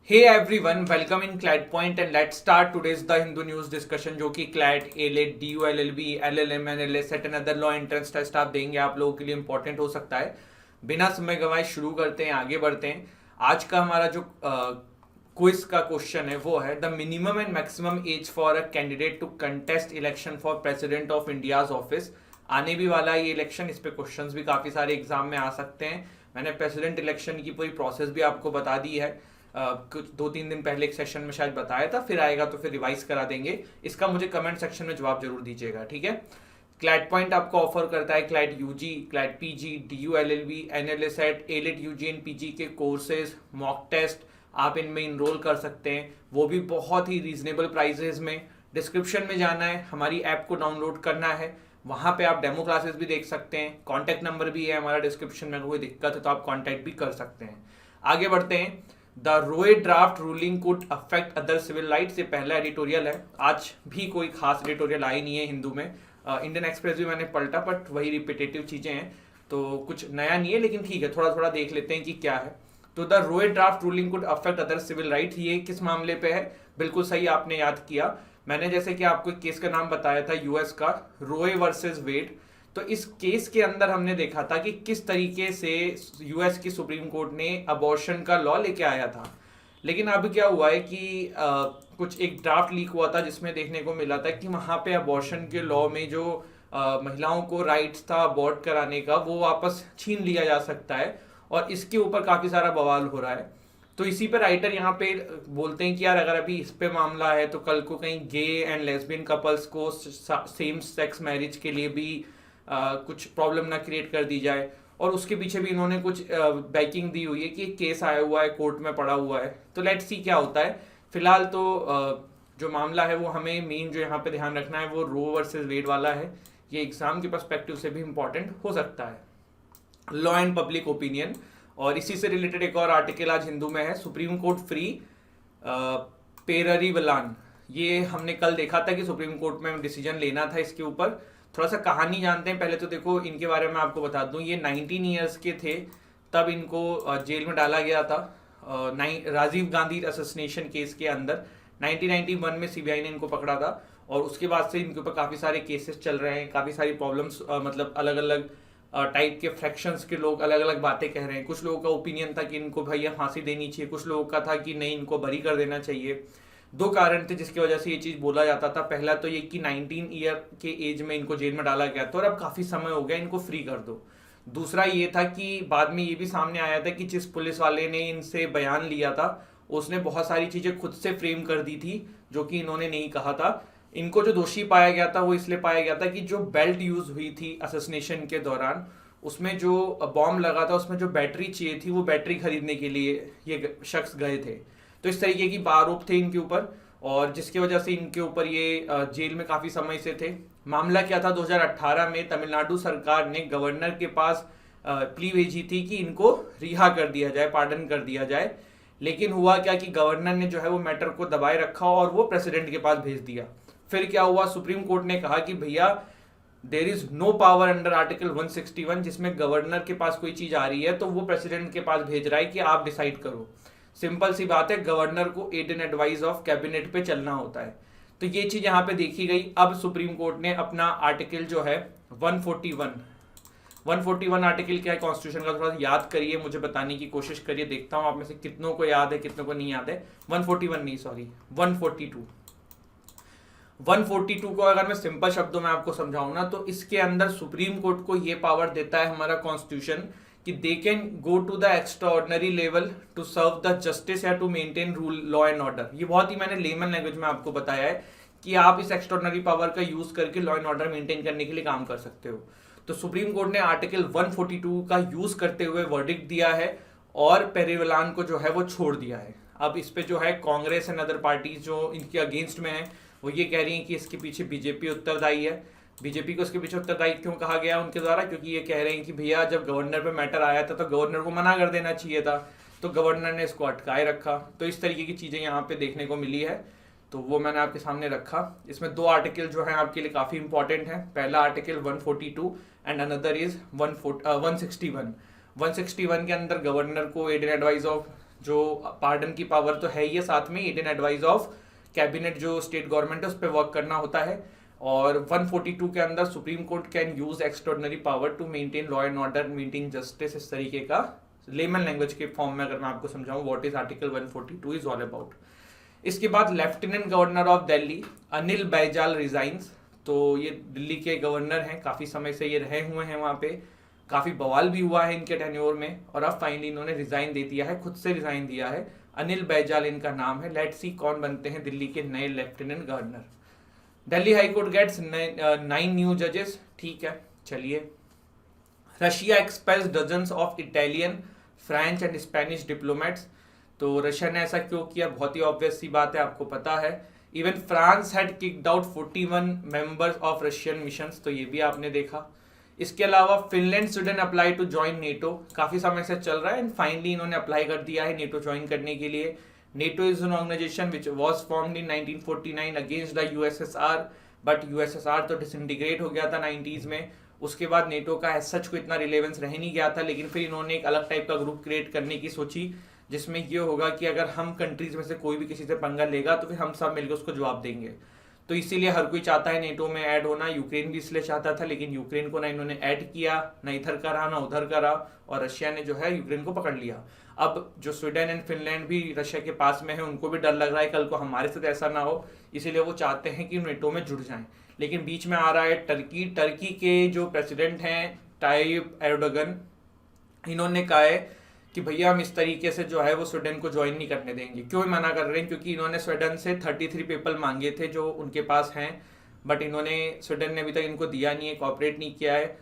Hey everyone, welcome in CLAT Point and let's start today's The Hindu News discussion जो कि CLAT, ALET, DULLB, LLM, LSET and other law entrance test आप देंगे आप लोगों के लिए इंपॉर्टेंट हो सकता है। बिना समय गंवाए शुरू करते हैं, आगे बढ़ते हैं। आज का हमारा जो क्विज का क्वेश्चन है वो है the minimum and maximum age for a candidate to contest election for president of India's office. आने भी वाला है ये इलेक्शन, इस पे क्वेश्चंस भी काफ़ी सारे एग्जाम में आ सकते हैं। मैंने प्रेसिडेंट इलेक्शन की पूरी प्रोसेस भी आपको बता दी है। कुछ 2-3 दिन पहले एक सेशन में शायद बताया था, फिर आएगा तो फिर रिवाइज करा देंगे। इसका मुझे कमेंट सेक्शन में जवाब जरूर दीजिएगा, ठीक है। क्लैट पॉइंट आपको ऑफर करता है CLAT UG, CLAT PG, DULLB, NLSET, AILET UG and PG के कोर्सेज, मॉक टेस्ट आप इनमें इनरोल कर सकते हैं, वो भी बहुत ही रीजनेबल प्राइजेज में। डिस्क्रिप्शन में जाना है, हमारी ऐप को डाउनलोड करना है, वहाँ पे आप डेमो क्लासेस भी देख सकते हैं। कॉन्टैक्ट नंबर भी है हमारा डिस्क्रिप्शन में, कोई दिक्कत है तो आप कॉन्टैक्ट भी कर सकते हैं। आगे बढ़ते हैं। The Roe draft ruling could affect other civil rights, ये पहला एडिटोरियल है। आज भी कोई खास एडिटोरियल आई नहीं है हिंदू में। इंडियन एक्सप्रेस भी मैंने पलटा, बट वही रिपीटेटिव चीजें हैं तो कुछ नया नहीं है, लेकिन ठीक है, थोड़ा थोड़ा देख लेते हैं कि क्या है। तो the Roe draft ruling could affect other civil rights, ये किस मामले पे है? बिल्कुल सही आपने याद किया। मैंने जैसे कि आपको एक केस का नाम बताया था यूएस का, रोए वर्सेस वेड। तो इस केस के अंदर हमने देखा था कि किस तरीके से यूएस की सुप्रीम कोर्ट ने अबॉर्शन का लॉ लेके आया था। लेकिन अब क्या हुआ है कि कुछ एक ड्राफ्ट लीक हुआ था जिसमें देखने को मिला था कि वहाँ पे अबॉर्शन के लॉ में जो महिलाओं को राइट्स था अबॉर्ट कराने का, वो वापस छीन लिया जा सकता है, और इसके ऊपर काफ़ी सारा बवाल हो रहा है। तो इसी पे राइटर यहाँ पे बोलते हैं कि यार अगर अभी इस पे मामला है तो कल को कहीं गे एंड लेस्बियन कपल्स को सेम सेक्स मैरिज के लिए भी कुछ प्रॉब्लम ना क्रिएट कर दी जाए। और उसके पीछे भी इन्होंने कुछ बैकिंग दी हुई है कि एक केस आया हुआ है, कोर्ट में पड़ा हुआ है। तो लेट्स सी क्या होता है। फिलहाल तो जो मामला है वो हमें मेन जो यहाँ पे ध्यान रखना है वो रो वर्सेस वेड वाला है। ये एग्जाम के पर्सपेक्टिव से भी इंपॉर्टेंट हो सकता है। लॉ एंड पब्लिक ओपिनियन, और इसी से रिलेटेड एक और आर्टिकल आज हिंदू में है, सुप्रीम कोर्ट फ्री पेररी वलान। ये हमने कल देखा था कि सुप्रीम कोर्ट में डिसीजन लेना था इसके ऊपर। थोड़ा सा कहानी जानते हैं पहले तो। देखो इनके बारे में आपको बता दूं, ये 19 ईयर्स के थे तब इनको जेल में डाला गया था राजीव गांधी असैसिनेशन केस के अंदर। 1991 में सीबीआई ने इनको पकड़ा था, और उसके बाद से इनके ऊपर काफ़ी सारे केसेस चल रहे हैं, काफ़ी सारी प्रॉब्लम्स, मतलब अलग अलग टाइप के फ्रैक्शंस के लोग अलग अलग बातें कह रहे हैं। कुछ लोगों का ओपिनियन था कि इनको भैया फांसी देनी चाहिए, कुछ लोगों का था कि नहीं इनको बरी कर देना चाहिए। दो कारण थे जिसकी वजह से ये चीज़ बोला जाता था। पहला तो ये कि 19 ईयर के एज में इनको जेल में डाला गया था और अब काफ़ी समय हो गया, इनको फ्री कर दो। दूसरा ये था कि बाद में ये भी सामने आया था कि जिस पुलिस वाले ने इनसे बयान लिया था उसने बहुत सारी चीज़ें खुद से फ्रेम कर दी थी जो कि इन्होंने नहीं कहा था। इनको जो दोषी पाया गया था वो इसलिए पाया गया था कि जो बेल्ट यूज हुई थी असैसिनेशन के दौरान, उसमें जो बॉम्ब लगा था उसमें जो बैटरी चाहिए थी वो बैटरी खरीदने के लिए ये शख्स गए थे। तो इस तरीके की आरोप थे इनके ऊपर, और जिसकी वजह से इनके ऊपर ये जेल में काफ़ी समय से थे। मामला क्या था, 2018 में तमिलनाडु सरकार ने गवर्नर के पास प्ली भेजी थी कि इनको रिहा कर दिया जाए, पार्डन कर दिया जाए। लेकिन हुआ क्या कि गवर्नर ने जो है वो मैटर को दबाए रखा और वो प्रेसिडेंट के पास भेज दिया। फिर क्या हुआ, सुप्रीम कोर्ट ने कहा कि भैया there is no power under article 161, जिसमें गवर्नर के पास कोई चीज आ रही है तो वो प्रेसिडेंट के पास भेज रहा है कि आप डिसाइड करो। सिंपल सी बात है, गवर्नर को aid and advice of cabinet पे चलना होता है। तो ये चीज यहाँ पे देखी गई। अब सुप्रीम कोर्ट ने अपना आर्टिकल जो है 141 आर्टिकल क्या है कॉन्स्टिट्यूशन का, थोड़ा याद करिए, मुझे बताने की कोशिश करिए, देखता हूं आप में से कितनों को याद है कितनों को नहीं याद है। 141 नहीं, सॉरी 142 को अगर मैं सिंपल शब्दों में आपको समझाऊं ना, तो इसके अंदर सुप्रीम कोर्ट को ये पावर देता है हमारा कॉन्स्टिट्यूशन कि they can go to the extraordinary level to serve the justice या to maintain rule law and order. ये बहुत ही मैंने लेमन लैंग्वेज में आपको बताया है कि आप इस एक्स्ट्राऑर्डिनरी पावर का यूज करके लॉ एंड ऑर्डर मेंटेन करने के लिए काम कर सकते हो। तो सुप्रीम कोर्ट ने आर्टिकल 142 का यूज करते हुए वर्डिक्ट दिया है और पेरीवलान को जो है वो छोड़ दिया है। अब इस पे जो है कांग्रेस एंड अदर पार्टीज जो इनके अगेंस्ट में है वो ये कह रही हैं कि इसके पीछे बीजेपी उत्तरदायी है। बीजेपी को इसके पीछे उत्तरदायी क्यों कहा गया उनके द्वारा? क्योंकि ये कह रहे हैं कि भैया जब गवर्नर पे मैटर आया था तो गवर्नर को मना कर देना चाहिए था, तो गवर्नर ने इसको अटकाए रखा। तो इस तरीके की चीज़ें यहाँ पे देखने को मिली है, तो वो मैंने आपके सामने रखा। इसमें दो आर्टिकल जो है आपके लिए काफ़ी इंपॉर्टेंट है। पहला आर्टिकल 142 एंड अनदर इज 161। 161 के अंदर गवर्नर को एड एंड एडवाइस ऑफ जो पार्डन की पावर तो है ही है, साथ में हिडन एडवाइस ऑफ कैबिनेट जो स्टेट गवर्नमेंट है उस पर वर्क करना होता है। और 142 के अंदर supreme court can use extraordinary power to maintain law and order, maintain justice, इस तरीके का लेमन लैंग्वेज के फॉर्म में अगर मैं आपको समझाऊं what is article 142 is all about. इसके बाद lieutenant governor of Delhi Anil Baijal resigns. तो ये दिल्ली के गवर्नर हैं, काफी समय से ये रहे हुए हैं वहां पे, काफी बवाल भी हुआ है इनके टेन्योर में, और अब फाइनली इन्होंने रिजाइन दे दिया है, खुद से रिजाइन दिया है। अनिल बैजल इनका नाम है। लेट्स सी कौन बनते हैं दिल्ली के नए lieutenant governor. Delhi high court gets 9 new जजेस। ठीक है, चलिए। Russia expels dozens of Italian, French and Spanish diplomats. तो रशिया ने ऐसा क्यों किया, बहुत ही ऑब्वियस सी बात है, आपको पता है। Even France had kicked out 41 members of Russian missions, तो ये भी आपने देखा। इसके अलावा Finland Sweden apply to join NATO, काफी समय से चल रहा है एंड फाइनली इन्होंने अप्लाई कर दिया है नेटो ज्वाइन करने के लिए। NATO is an organization which was formed in 1949 against the USSR, but USSR तो डिसइंटीग्रेट हो गया था 90s में। उसके बाद नेटो का एज सच को इतना रिलेवेंस रह नहीं गया था, लेकिन फिर इन्होंने एक अलग टाइप का ग्रुप क्रिएट करने की सोची, जिसमें ये होगा कि अगर हम कंट्रीज में से कोई भी किसी से पंगा लेगा तो फिर हम सब मिलकर उसको जवाब देंगे। तो इसीलिए हर कोई चाहता है नेटो में ऐड होना। यूक्रेन भी इसलिए चाहता था, लेकिन यूक्रेन को ना इन्होंने ऐड किया, ना इधर का रहा ना उधर का रहा, और रशिया ने जो है यूक्रेन को पकड़ लिया। अब जो स्वीडन एंड फिनलैंड भी रशिया के पास में है, उनको भी डर लग रहा है कल को हमारे साथ ऐसा ना हो, इसीलिए वो चाहते हैं कि नेटो में जुड़ जाएं। लेकिन बीच में आ रहा है टर्की। टर्की के जो प्रेसिडेंट हैं ताइप एर्डोगन, इन्होंने कहा है कि भैया हम इस तरीके से जो है वो स्वीडन को ज्वाइन नहीं करने देंगे। क्यों मना कर रहे हैं, क्योंकि इन्होंने स्वीडन से 33 पीपल मांगे थे जो उनके पास हैं, बट स्वीडन ने अभी तक इनको दिया नहीं है, कॉपरेट नहीं किया है।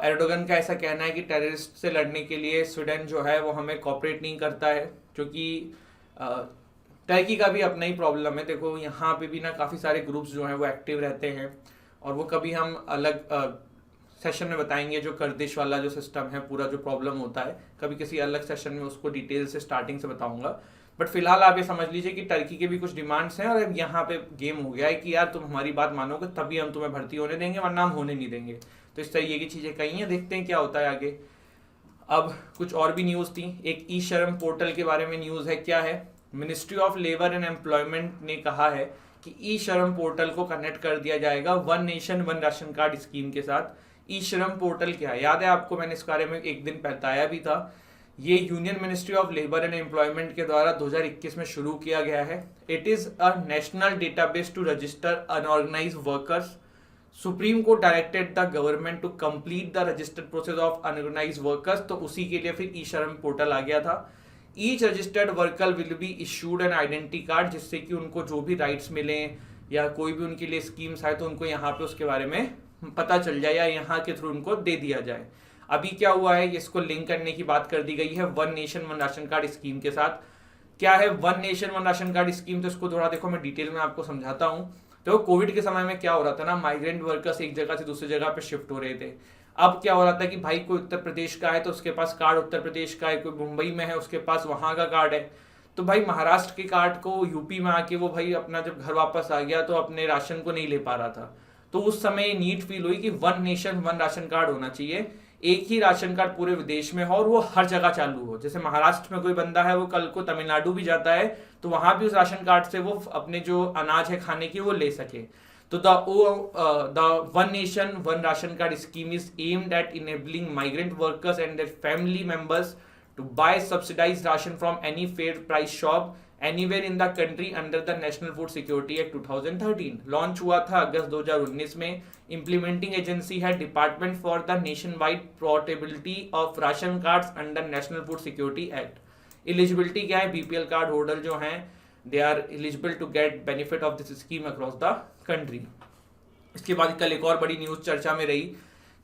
एर्डोगन का ऐसा कहना है कि टेररिस्ट से लड़ने के लिए स्वीडन जो है वो हमें कॉपरेट नहीं करता है, क्योंकि टर्की का भी अपना ही प्रॉब्लम है। देखो यहाँ पे भी ना काफ़ी सारे ग्रुप्स जो हैं वो एक्टिव रहते हैं, और वो कभी हम अलग सेशन में बताएंगे। जो कर्दिश वाला जो सिस्टम है, पूरा जो प्रॉब्लम होता है, कभी किसी अलग सेशन में उसको डिटेल से स्टार्टिंग से बताऊंगा। बट फिलहाल आप ये समझ लीजिए कि टर्की के भी कुछ डिमांड्स हैं, और अब यहाँ पे गेम हो गया है कि यार तुम हमारी बात मानोगे तभी हम तुम्हें भर्ती होने देंगे, वरना हम होने नहीं देंगे। तो इस तरीके की चीज़ें कही हैं, देखते हैं क्या होता है आगे। अब कुछ और भी न्यूज़ थी। एक ई श्रम पोर्टल के बारे में न्यूज़ है। क्या है, ministry of labour and employment ने कहा है कि ई श्रम पोर्टल को कनेक्ट कर दिया जाएगा one nation one ration card scheme के साथ। ई श्रम पोर्टल क्या है, याद है आपको, मैंने इस बारे में एक दिन बताया भी था। ये union ministry of labour and employment के द्वारा 2021 में शुरू किया गया है। It is a national database to register unorganised workers. Supreme court directed the government to complete the registered process of unorganised workers, तो उसी के लिए फिर ई श्रम पोर्टल आ गया था। Each registered worker will be issued an identity card, जिससे कि उनको जो भी राइट्स मिले या कोई भी उनके लिए स्कीम्स आए तो उनको यहाँ पे उसके बारे में पता चल जाए, या यहाँ के थ्रू उनको दे दिया जाए। अभी क्या हुआ है, इसको लिंक करने की बात कर दी गई है one nation one ration card scheme के साथ। क्या है one nation one ration card scheme, तो इसको थोड़ा देखो मैं डिटेल में आपको समझाता हूँ। तो कोविड के समय में क्या हो रहा था ना, माइग्रेंट वर्कर्स एक जगह से दूसरी जगह पे शिफ्ट हो रहे थे। अब क्या हो रहा था कि भाई कोई उत्तर प्रदेश का है तो उसके पास कार्ड उत्तर प्रदेश का है, कोई मुंबई में है उसके पास वहां का कार्ड है, तो भाई महाराष्ट्र के कार्ड को यूपी में आके वो भाई अपना जब घर वापस आ गया तो अपने राशन को नहीं ले पा रहा था। तो उस समय नीड फील हुई कि one nation one ration card होना चाहिए, एक ही राशन कार्ड पूरे विदेश में हो और वो हर जगह चालू हो। जैसे महाराष्ट्र में कोई बंदा है, वो कल को तमिलनाडु भी जाता है तो वहां भी उस राशन कार्ड से वो अपने जो अनाज है खाने की वो ले सके। तो the one nation one ration card scheme is aimed at enabling migrant workers and their family members to buy subsidised ration from any fair price shop anywhere in the country under the national food security act 2013। Launch हुआ था अगस्त 2019 में। Implementing agency है department for the nationwide portability of ration cards under national food security act. Eligibility क्या है, BPL card holder जो हैं they are eligible to get benefit of this scheme across the country. इसके बाद कल एक और बड़ी न्यूज चर्चा में रही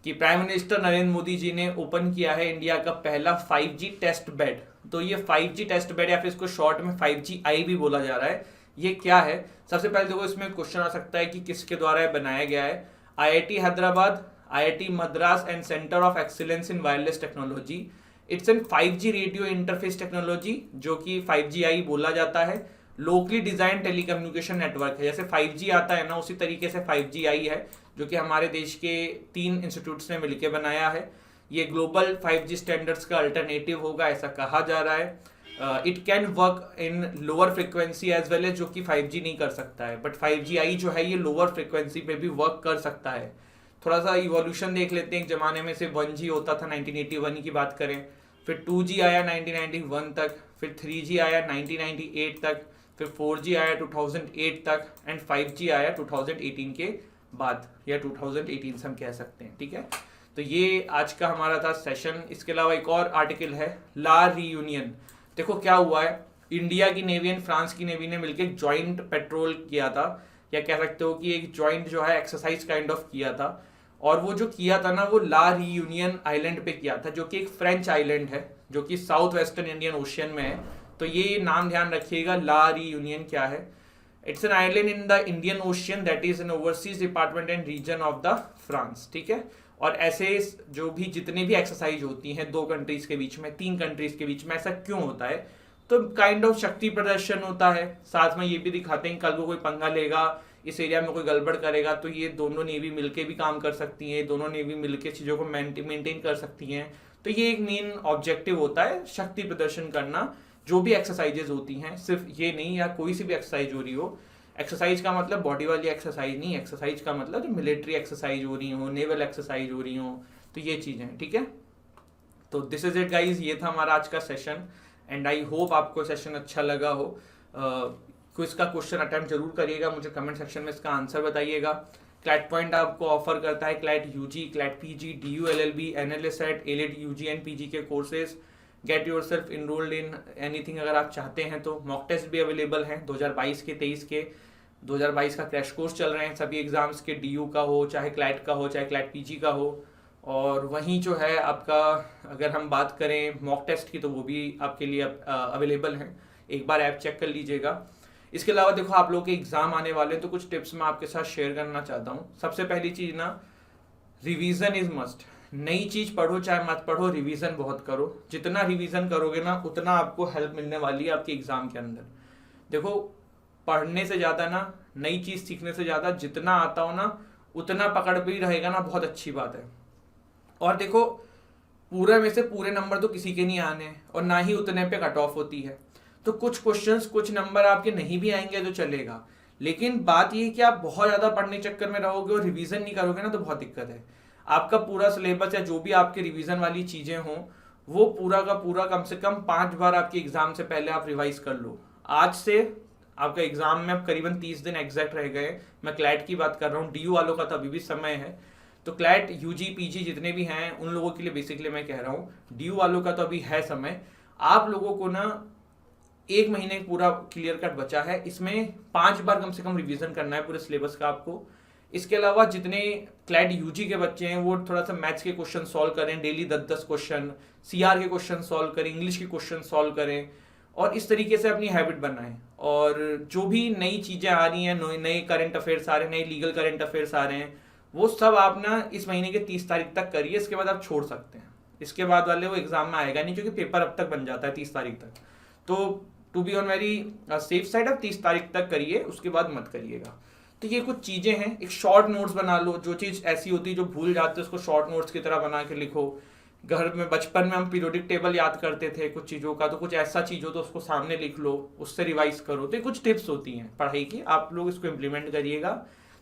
कि प्राइम मिनिस्टर नरेंद्र मोदी जी ने ओपन किया है इंडिया का पहला 5G टेस्ट बेड। तो ये 5G टेस्ट बेड या फिर इसको शॉर्ट में 5GI भी बोला जा रहा है, ये क्या है। सबसे पहले देखो इसमें क्वेश्चन आ सकता है कि किसके द्वारा ये बनाया गया है। IIT Hyderabad, IIT Madras and centre of excellence in wireless technology. It's an 5G radio interface technology, जो कि 5GI बोला जाता है। लोकली डिजाइन टेलीकम्युनिकेशन नेटवर्क है, जैसे 5G आता है ना उसी तरीके से 5GI है, जो कि हमारे देश के 3 इंस्टीट्यूट्स ने मिलकर बनाया है। ये ग्लोबल 5G स्टैंडर्ड्स का अल्टरनेटिव होगा, ऐसा कहा जा रहा है। It can work in lower frequency as well as, जो कि 5G नहीं कर सकता है, बट 5Gi जो है ये लोअर फ्रिक्वेंसी पे भी वर्क कर सकता है। थोड़ा सा इवोल्यूशन देख लेते हैं। एक जमाने में सिर्फ 1G होता था, 1981 की बात करें, फिर 2G आया 1991 तक, फिर 3G आया 1998 तक, फिर 4G आया 2008 तक, एंड 5G आया 2018 के बाद, या 2018 से हम कह सकते हैं। ठीक है, तो ये आज का हमारा था सेशन। इसके अलावा एक और आर्टिकल है, ला रीयूनियन। देखो क्या हुआ है, इंडिया की नेवी एंड फ्रांस की नेवी ने मिलकर एक ज्वाइंट पेट्रोल किया था, या कह सकते हो कि एक ज्वाइंट जो है एक्सरसाइज काइंड ऑफ किया था। और वो जो किया था ना, वो ला रीयूनियन आइलैंड पे किया था, जो कि एक फ्रेंच आइलैंड है, जो कि साउथ वेस्टर्न इंडियन ओशियन में है। तो ये नाम ध्यान रखिएगा, ला रीयूनियन क्या है। It's an island in the Indian Ocean that is an overseas department and region of the France. ठीक है, और ऐसे जो भी जितने भी एक्सरसाइज होती हैं 2 कंट्रीज के बीच में, 3 कंट्रीज के बीच में, ऐसा क्यों होता है? तो काइंड ऑफ शक्ति प्रदर्शन होता है, साथ में ये भी दिखाते हैं कल को कोई पंगा लेगा, इस एरिया में कोई गड़बड़ करेगा, तो ये दोनों नेवी मिलके भी काम कर सकती हैं, दोनों नेवी मिलके चीज़ों को मेंटेन कर सकती हैं। तो ये एक मेन ऑब्जेक्टिव होता है, शक्ति प्रदर्शन करना। जो भी एक्सरसाइजेज होती हैं, सिर्फ ये नहीं, या कोई सी भी एक्सरसाइज हो रही हो, एक्सरसाइज का मतलब बॉडी वाली एक्सरसाइज नहीं, एक्सरसाइज का मतलब जो मिलिट्री एक्सरसाइज हो रही हो, नेवल एक्सरसाइज हो रही हो, तो ये चीज़ें। ठीक है, तो दिस इज इट गाइज, ये था हमारा आज का सेशन, एंड आई होप आपको सेशन अच्छा लगा हो। क्विज का क्वेश्चन अटेम्प्ट जरूर करिएगा, मुझे कमेंट सेक्शन में इसका आंसर बताइएगा। क्लैट पॉइंट आपको ऑफर करता है CLAT UG, CLAT PG, DU LLB, NLSET, ALED UG and PG के courses. Get yourself enrolled in anything अगर आप चाहते हैं तो। मॉक टेस्ट भी अवेलेबल हैं 2022 के, 23 के। 2022 का क्रैश कोर्स चल रहे हैं सभी एग्जाम्स के, DU का हो, चाहे क्लैट का हो, चाहे क्लैट PG का हो। और वहीं जो है आपका, अगर हम बात करें मॉक टेस्ट की, तो वो भी आपके लिए अवेलेबल हैं, एक बार ऐप चेक कर लीजिएगा। इसके अलावा देखो, आप लोगों के एग्जाम आने वाले हैं, तो कुछ टिप्स मैं आपके साथ शेयर करना चाहता हूँ। सबसे पहली चीज़ ना, रिवीजन इज मस्ट। नई चीज़ पढ़ो चाहे मत पढ़ो, रिवीजन बहुत करो। जितना रिवीजन करोगे ना, उतना आपको हेल्प मिलने वाली है आपके एग्जाम के अंदर। देखो, पढ़ने से ज़्यादा ना, नई चीज़ सीखने से ज़्यादा जितना आता हो ना, उतना पकड़ भी रहेगा ना, बहुत अच्छी बात है। और देखो, पूरे में से पूरे नंबर तो किसी के नहीं आने, और ना ही उतने पे कट ऑफ होती है। तो कुछ क्वेश्चंस, कुछ नंबर आपके नहीं भी आएंगे तो चलेगा, लेकिन बात ये है कि आप बहुत ज़्यादा पढ़ने चक्कर में रहोगे और रिवीजन नहीं करोगे ना, तो बहुत दिक्कत है। आपका पूरा सिलेबस या जो भी आपके रिवीजन वाली चीज़ें हों, वो पूरा का पूरा कम से कम 5 बार आपके एग्जाम से पहले आप रिवाइज कर लो। आज से आपका एग्जाम में अब करीबन 30 दिन एग्जैक्ट रह गए। मैं क्लैट की बात कर रहा हूँ, DU वालों का तो अभी भी समय है। तो क्लैट UG PG जितने भी हैं, उन लोगों के लिए बेसिकली मैं कह रहा हूँ, DU वालों का तो अभी है समय। आप लोगों को ना 1 महीने पूरा क्लियर कट बचा है, इसमें 5 बार कम से कम रिवीजन करना है पूरे सिलेबस का आपको। इसके अलावा जितने क्लैट UG के बच्चे हैं, वो थोड़ा सा मैथ्स के क्वेश्चन सॉल्व करें, डेली 10-10 क्वेश्चन, CR के क्वेश्चन सॉल्व करें, इंग्लिश के क्वेश्चन सॉल्व करें, और इस तरीके से अपनी हैबिट बनाएं। और जो भी नई चीज़ें आ रही हैं, नए करंट अफेयर्स आ रहे हैं, नए लीगल करंट अफेयर्स आ रहे हैं, वो सब आप ना इस महीने के 30 तारीख तक करिए। इसके बाद आप छोड़ सकते हैं, इसके बाद वाले वो एग्जाम में आएगा नहीं, क्योंकि पेपर अब तक बन जाता है 30 तारीख तक। तो to be on very safe side, आप 30 तारीख तक करिए, उसके बाद मत करिएगा। तो ये कुछ चीज़ें हैं। एक शॉर्ट नोट्स बना लो, जो चीज़ ऐसी होती है जो भूल जाते हैं, उसको शॉर्ट नोट्स की तरह बना के लिखो। घर में बचपन में हम पीरियोडिक टेबल याद करते थे कुछ चीज़ों का, तो कुछ ऐसा चीज़ हो तो उसको सामने लिख लो, उससे रिवाइज करो। तो ये कुछ टिप्स होती हैं पढ़ाई की, आप लोग इसको इम्प्लीमेंट करिएगा।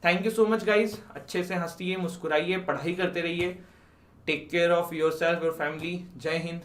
Thank you so much guys. अच्छे से हंसिए, मुस्कुराइए, पढ़ाई करते रहिए। Take care of yourself, your family. जय हिंद।